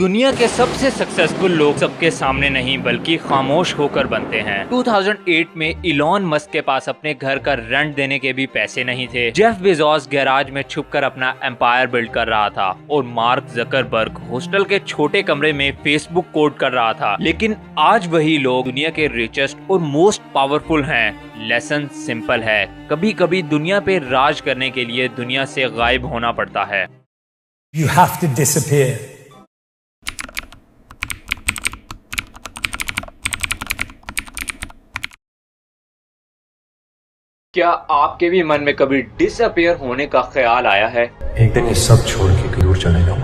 दुनिया के सबसे सक्सेसफुल लोग सबके सामने नहीं बल्कि खामोश होकर बनते हैं। 2008 में इलॉन मस्क के पास अपने घर का रेंट देने के भी पैसे नहीं थे। जेफ बेजोस गैराज में छुपकर अपना एम्पायर बिल्ड कर रहा था और मार्क जकरबर्ग हॉस्टल के छोटे कमरे में फेसबुक कोड कर रहा था। लेकिन आज वही लोग दुनिया के रिचेस्ट और मोस्ट पावरफुल हैं। लेसन सिंपल है, कभी कभी दुनिया पे राज करने के लिए दुनिया से गायब होना पड़ता है। You have to disappear. क्या आपके भी मन में कभी डिसअपियर होने का ख्याल आया है? एक दिन ये सब छोड़ के कहीं दूर चले जाऊं,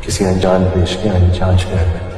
किसी अनजान देश के अनजान शहर में,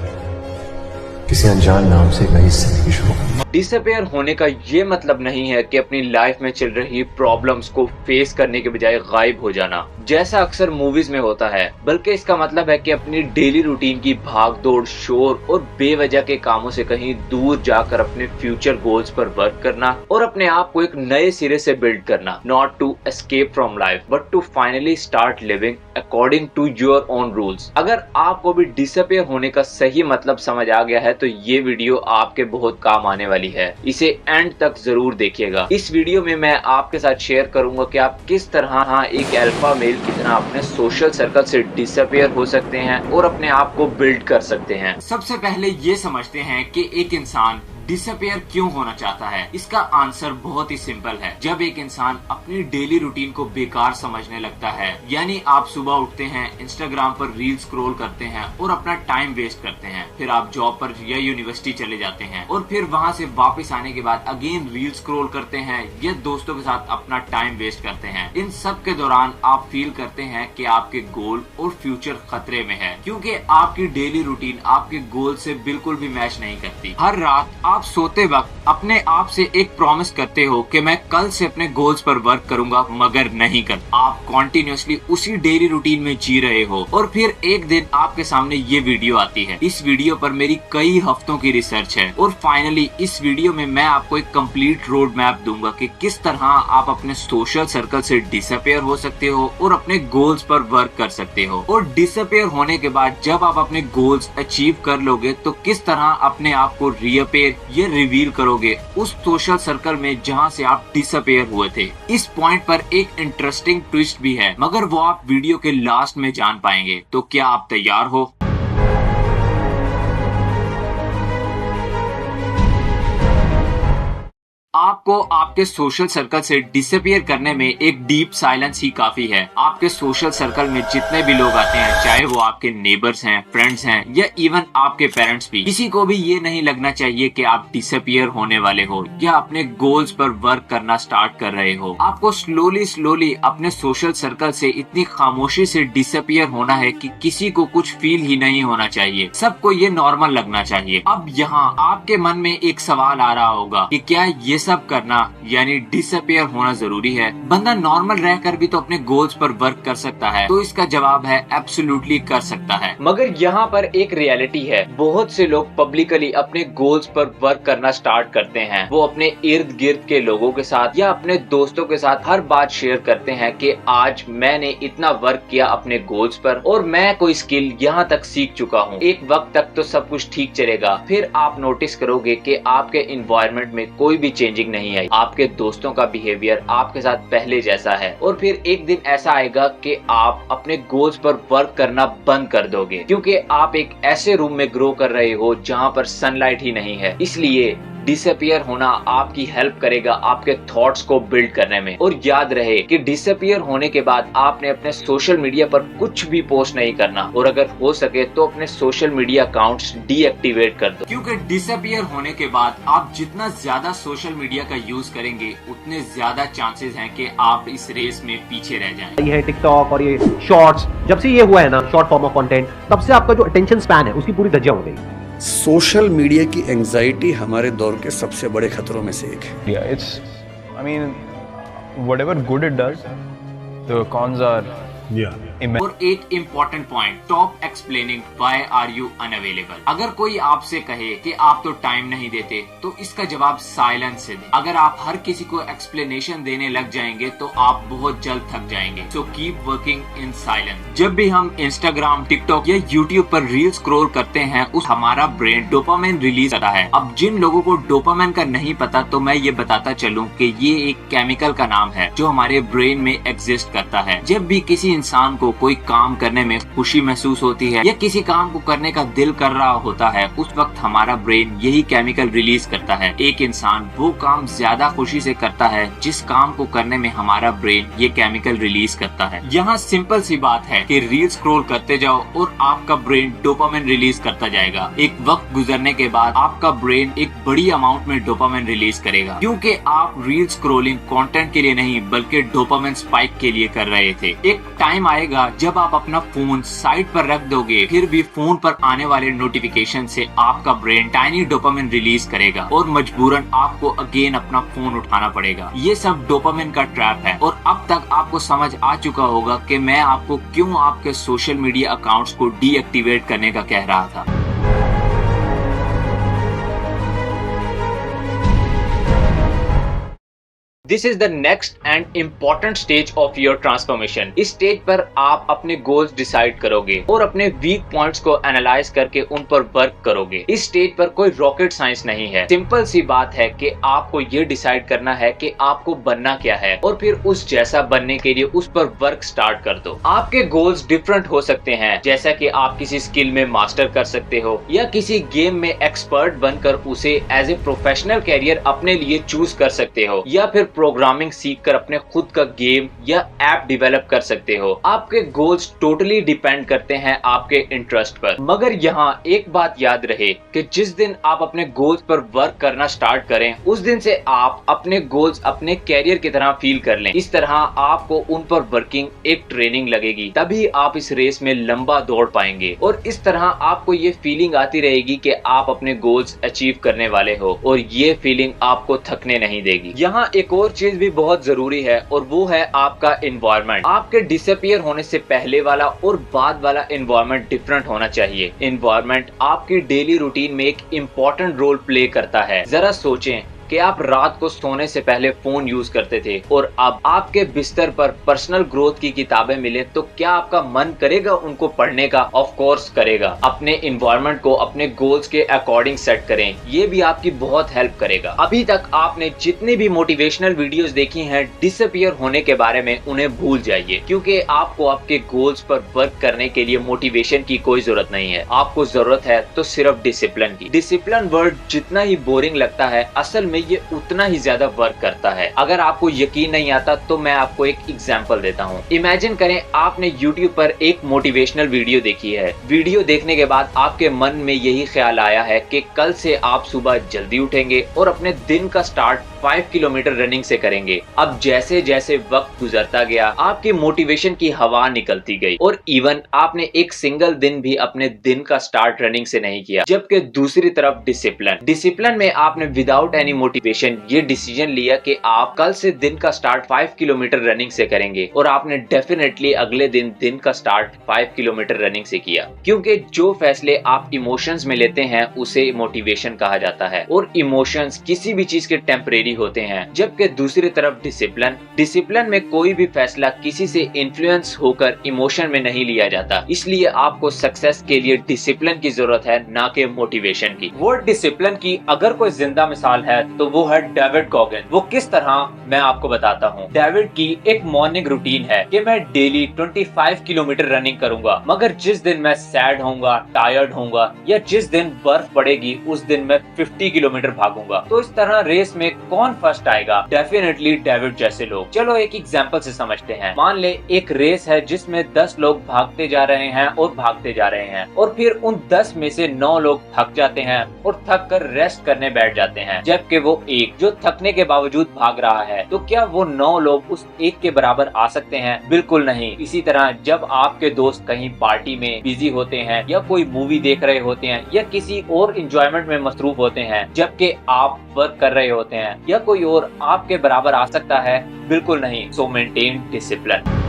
किसी अनजान नाम से नई जिंदगी शुरू। डिसअपियर होने का ये मतलब नहीं है कि अपनी लाइफ में चल रही प्रॉब्लम्स को फेस करने के बजाय गायब हो जाना, जैसा अक्सर मूवीज में होता है, बल्कि इसका मतलब है कि अपनी डेली रूटीन की भागदौड़, शोर और बेवजह के कामों से कहीं दूर जाकर अपने फ्यूचर गोल्स पर वर्क करना और अपने आप को एक नए सिरे से बिल्ड करना। Not to escape from life but to finally start living according to your own rules. अगर आपको भी डिसअपियर होने का सही मतलब समझ आ गया है तो ये वीडियो आपके बहुत काम आने वाली है। इसे एंड तक जरूर देखिएगा। इस वीडियो में मैं आपके साथ शेयर करूंगा कि आप किस तरह एक अल्फा मेल की तरह अपने सोशल सर्कल से डिसअपियर हो सकते हैं और अपने आप को बिल्ड कर सकते हैं। सबसे पहले ये समझते हैं कि एक इंसान डिसअपियर क्यों होना चाहता है। इसका आंसर बहुत ही सिंपल है। जब एक इंसान अपनी डेली रूटीन को बेकार समझने लगता है, यानी आप सुबह उठते हैं, इंस्टाग्राम पर रील स्क्रॉल करते हैं और अपना टाइम वेस्ट करते हैं, फिर आप जॉब पर या यूनिवर्सिटी चले जाते हैं और फिर वहां से वापस आने के बाद अगेन रील स्क्रॉल करते हैं या दोस्तों के साथ अपना टाइम वेस्ट करते हैं। इन सब के दौरान आप फील करते हैं कि आपके गोल और फ्यूचर खतरे में है, क्योंकि आपकी डेली रूटीन आपके गोल से बिल्कुल भी मैच नहीं करती। हर रात आप सोते वक्त अपने आप से एक प्रॉमिस करते हो कि मैं कल से अपने गोल्स पर वर्क करूंगा, मगर नहीं कर। आप कॉन्टिन्यूसली उसी डेली रूटीन में जी रहे हो और फिर एक दिन आपके सामने ये वीडियो आती है। इस वीडियो पर मेरी कई हफ्तों की रिसर्च है और फाइनली इस वीडियो में मैं आपको एक कंप्लीट रोड मैप दूंगा कि किस तरह आप अपने सोशल सर्कल से डिसअपियर हो सकते हो और अपने गोल्स पर वर्क कर सकते हो। और डिसअपियर होने के बाद जब आप अपने गोल्स अचीव कर लोगे तो किस तरह अपने आप को रीअपियर ये रिवील करोगे उस सोशल सर्कल में जहां से आप डिसअपियर हुए थे। इस पॉइंट पर एक इंटरेस्टिंग ट्विस्ट भी है, मगर वो आप वीडियो के लास्ट में जान पाएंगे। तो क्या आप तैयार हो? आपको आपके सोशल सर्कल से डिसअपियर करने में एक डीप साइलेंस ही काफी है। आपके सोशल सर्कल में जितने भी लोग आते हैं, चाहे वो आपके नेबर्स हैं, फ्रेंड्स हैं या इवन आपके पेरेंट्स भी, किसी को भी ये नहीं लगना चाहिए कि आप डिसअपियर होने वाले हो या अपने गोल्स पर वर्क करना स्टार्ट कर रहे हो। आपको स्लोली अपने सोशल सर्कल से इतनी खामोशी से डिसअपियर होना है कि किसी को कुछ फील ही नहीं होना चाहिए, सबको ये नॉर्मल लगना चाहिए। अब यहाँ आपके मन में एक सवाल आ रहा होगा कि क्या ये सब करना यानी डिसअपियर होना जरूरी है? बंदा नॉर्मल रहकर भी तो अपने गोल्स पर वर्क कर सकता है। तो इसका जवाब है एब्सोल्युटली कर सकता है, मगर यहाँ पर एक रियलिटी है। बहुत से लोग पब्लिकली अपने गोल्स पर वर्क करना स्टार्ट करते हैं। वो अपने इर्द गिर्द के लोगों के साथ या अपने दोस्तों के साथ हर बात शेयर करते हैं कि आज मैंने इतना वर्क किया अपने गोल्स पर और मैं कोई स्किल यहाँ तक सीख चुका हूँ। एक वक्त तक तो सब कुछ ठीक चलेगा, फिर आप नोटिस करोगे कि आपके इन्वायरमेंट में कोई भी चेंजिंग नहीं आई। आपके दोस्तों का बिहेवियर आपके साथ पहले जैसा है और फिर एक दिन ऐसा आएगा कि आप अपने गोल्स पर वर्क करना बंद कर दोगे, क्योंकि आप एक ऐसे रूम में ग्रो कर रहे हो जहां पर सनलाइट ही नहीं है। इसलिए डिसअपियर होना आपकी हेल्प करेगा आपके थॉट्स को बिल्ड करने में। और याद रहे कि डिसअपियर होने के बाद आपने अपने सोशल मीडिया पर कुछ भी पोस्ट नहीं करना और अगर हो सके तो अपने सोशल मीडिया अकाउंट्स डीएक्टिवेट कर दो, क्योंकि डिसअपियर होने के बाद आप जितना ज्यादा सोशल मीडिया का यूज करेंगे उतने ज्यादा चांसेस हैं कि आप इस रेस में पीछे रह जाएं। ये है टिकटॉक और ये शॉर्ट्स, जब से ये हुआ है ना शॉर्ट फॉर्म ऑफ कंटेंट, तब से आपका जो अटेंशन स्पैन है उसकी पूरी धज्जियां हो गई। सोशल मीडिया की एंजाइटी हमारे दौर के सबसे बड़े खतरों में से एक है। Yeah, it's, I mean, whatever good it does, the cons are और एक important point, stop explaining why are you unavailable. अगर कोई आपसे कहे कि आप तो टाइम नहीं देते, तो इसका जवाब साइलेंस से दें। अगर आप हर किसी को एक्सप्लेनेशन देने लग जाएंगे तो आप बहुत जल्द थक जाएंगे। So keep working in silence. जब भी हम इंस्टाग्राम, टिकटॉक या यूट्यूब पर रील स्क्रॉल करते हैं, उस हमारा ब्रेन डोपामिन रिलीज करता है। अब जिन लोगों को डोपामिन का नहीं पता, तो मैं ये बताता चलूं कि ये एक केमिकल का नाम है जो हमारे ब्रेन में एग्जिस्ट करता है। जब भी किसी इंसान को कोई काम करने में खुशी महसूस होती है या किसी काम को करने का दिल कर रहा होता है, उस वक्त हमारा ब्रेन यही केमिकल रिलीज करता है। एक इंसान वो काम ज्यादा खुशी से करता है जिस काम को करने में हमारा ब्रेन ये केमिकल रिलीज करता है। यहाँ सिंपल सी बात है कि रील स्क्रॉल करते जाओ और आपका ब्रेन डोपामिन रिलीज करता जाएगा। एक वक्त गुजरने के बाद आपका ब्रेन एक बड़ी अमाउंट में डोपामिन रिलीज करेगा, क्योंकि आप रील स्क्रॉलिंग कंटेंट के लिए नहीं बल्कि डोपामिन स्पाइक के लिए कर रहे थे। एक टाइम आएगा जब आप अपना फोन साइड पर रख दोगे, फिर भी फोन पर आने वाले नोटिफिकेशन से आपका ब्रेन टाइनी डोपामिन रिलीज करेगा और मजबूरन आपको अगेन अपना फोन उठाना पड़ेगा। ये सब डोपामिन का ट्रैप है। और अब तक आपको समझ आ चुका होगा कि मैं आपको क्यों आपके सोशल मीडिया अकाउंट्स को डीएक्टिवेट करने का कह रहा था। This is the next and important stage of your transformation. इस स्टेज पर आप अपने गोल्स डिसाइड करोगे और अपने वीक पॉइंट्स को एनालाइज करके उन पर वर्क करोगे। इस स्टेज पर कोई रॉकेट साइंस नहीं है। सिंपल सी बात है कि आपको ये डिसाइड करना है कि आपको बनना क्या है और फिर उस जैसा बनने के लिए उस पर वर्क स्टार्ट कर दो। आपके गोल्स डिफरेंट हो सकते हैं, जैसा कि आप किसी स्किल में मास्टर कर सकते हो या किसी गेम में एक्सपर्ट बनकर उसे एज ए प्रोफेशनल कैरियर अपने लिए चूज कर सकते हो, या फिर प्रोग्रामिंग सीखकर अपने खुद का गेम या ऐप डेवलप कर सकते हो। आपके गोल्स टोटली डिपेंड करते हैं आपके इंटरेस्ट पर। मगर यहाँ एक बात याद रहे कि जिस दिन आप अपने गोल्स पर वर्क करना स्टार्ट करें, उस दिन से आप अपने गोल्स अपने कैरियर की तरह फील कर लें। इस तरह आपको उन पर वर्किंग एक ट्रेनिंग लगेगी, तभी आप इस रेस में लंबा दौड़ पाएंगे। और इस तरह आपको ये फीलिंग आती रहेगी कि आप अपने गोल्स अचीव करने वाले हो, और ये फीलिंग आपको थकने नहीं देगी। यहाँ एक और चीज भी बहुत जरूरी है, और वो है आपका एनवायरनमेंट। आपके डिसअपीयर होने से पहले वाला और बाद वाला एनवायरनमेंट डिफरेंट होना चाहिए। एनवायरनमेंट आपकी डेली रूटीन में एक इम्पोर्टेंट रोल प्ले करता है। जरा सोचें कि आप रात को सोने से पहले फोन यूज करते थे और अब आपके बिस्तर पर पर्सनल ग्रोथ की किताबें मिले, तो क्या आपका मन करेगा उनको पढ़ने का? ऑफ कोर्स करेगा। अपने एनवायरनमेंट को अपने गोल्स के अकॉर्डिंग सेट करें, ये भी आपकी बहुत हेल्प करेगा। अभी तक आपने जितनी भी मोटिवेशनल वीडियोस देखी हैं डिसअपीयर होने के बारे में, उन्हें भूल जाइए, क्योंकि आपको आपके गोल्स पर वर्क करने के लिए मोटिवेशन की कोई जरूरत नहीं है। आपको जरूरत है तो सिर्फ डिसिप्लिन की। डिसिप्लिन वर्ड जितना ही बोरिंग लगता है, असल में ये उतना ही ज्यादा वर्क करता है। अगर आपको यकीन नहीं आता तो मैं आपको एक एग्जांपल देता हूँ। इमेजिन करें आपने YouTube पर एक मोटिवेशनल वीडियो देखी है। वीडियो देखने के बाद आपके मन में यही ख्याल आया है कि कल से आप सुबह जल्दी उठेंगे और अपने दिन का स्टार्ट 5 किलोमीटर रनिंग से करेंगे। अब जैसे जैसे वक्त गुजरता गया, आपकी मोटिवेशन की हवा निकलती गई और इवन आपने एक सिंगल दिन भी अपने दिन का स्टार्ट रनिंग से नहीं किया। जबकि दूसरी तरफ डिसिप्लिन में आपने विदाउट एनी मोटिवेशन ये डिसीजन लिया कि आप कल से दिन का स्टार्ट 5 किलोमीटर रनिंग से करेंगे, और आपने डेफिनेटली अगले दिन का स्टार्ट 5 किलोमीटर रनिंग से किया। क्योंकि जो फैसले आप इमोशंस में लेते हैं उसे मोटिवेशन कहा जाता है, और इमोशंस किसी भी चीज के टेम्परेरी होते हैं। जबकि दूसरी तरफ डिसिप्लिन में कोई भी फैसला किसी से इन्फ्लुएंस होकर इमोशन में नहीं लिया जाता। इसलिए आपको सक्सेस के लिए डिसिप्लिन की जरूरत है, ना कि मोटिवेशन की। वो डिसिप्लिन की अगर कोई जिंदा मिसाल है तो वो है डेविड कॉगिन। वो किस तरह, मैं आपको बताता हूँ। डेविड की एक मॉर्निंग रूटीन है कि मैं डेली 25 किलोमीटर रनिंग करूंगा, मगर जिस दिन मैं सैड होऊंगा, टायर्ड होऊंगा या जिस दिन बर्फ पड़ेगी, उस दिन मैं 50 किलोमीटर भागूंगा। तो इस तरह रेस में कौन फर्स्ट आएगा? डेफिनेटली डेविड जैसे लोग। चलो एक एग्जांपल से समझते हैं। मान ले एक रेस है जिसमें 10 लोग भागते जा रहे हैं और भागते जा रहे हैं, और फिर उन 10 में से 9 लोग थक जाते हैं और थक कर रेस्ट करने बैठ जाते हैं, जबकि वो एक जो थकने के बावजूद भाग रहा है। तो क्या वो 9 लोग उस एक के बराबर आ सकते हैं? बिल्कुल नहीं। इसी तरह जब आपके दोस्त कहीं पार्टी में बिजी होते हैं या कोई मूवी देख रहे होते हैं या किसी और एंजॉयमेंट में मसरूफ होते हैं, जबकि आप वर्क कर रहे होते हैं, या कोई और आपके बराबर आ सकता है? बिल्कुल नहीं। सो मेंटेन डिसिप्लिन।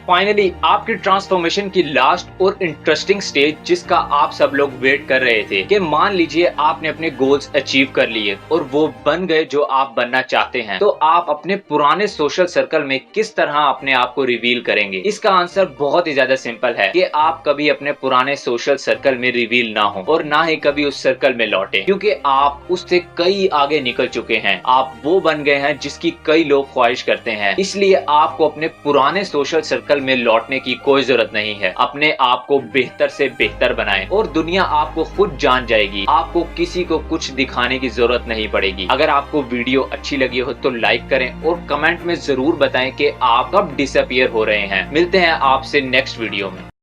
फाइनली आपकी ट्रांसफॉर्मेशन की लास्ट और इंटरेस्टिंग स्टेज जिसका आप सब लोग वेट कर रहे थे कि मान लीजिए आपने अपने गोल्स अचीव कर लिए और वो बन गए जो आप बनना चाहते हैं, तो आप अपने पुराने सोशल सर्कल में किस तरह अपने आप को रिवील करेंगे? इसका आंसर बहुत ही ज्यादा सिंपल है कि आप कभी अपने पुराने सोशल सर्कल में रिवील ना हो और ना ही कभी उस सर्कल में लौटे, क्योंकि आप उससे कई आगे निकल चुके हैं। आप वो बन गए हैं जिसकी कई लोग ख्वाहिश करते हैं। इसलिए आपको अपने पुराने सोशल सर्कल में लौटने की कोई जरूरत नहीं है। अपने आप को बेहतर से बेहतर बनाएं और दुनिया आपको खुद जान जाएगी। आपको किसी को कुछ दिखाने की जरूरत नहीं पड़ेगी। अगर आपको वीडियो अच्छी लगी हो तो लाइक करें और कमेंट में जरूर बताएं कि आप कब डिसअपीयर हो रहे हैं। मिलते हैं आपसे नेक्स्ट वीडियो में।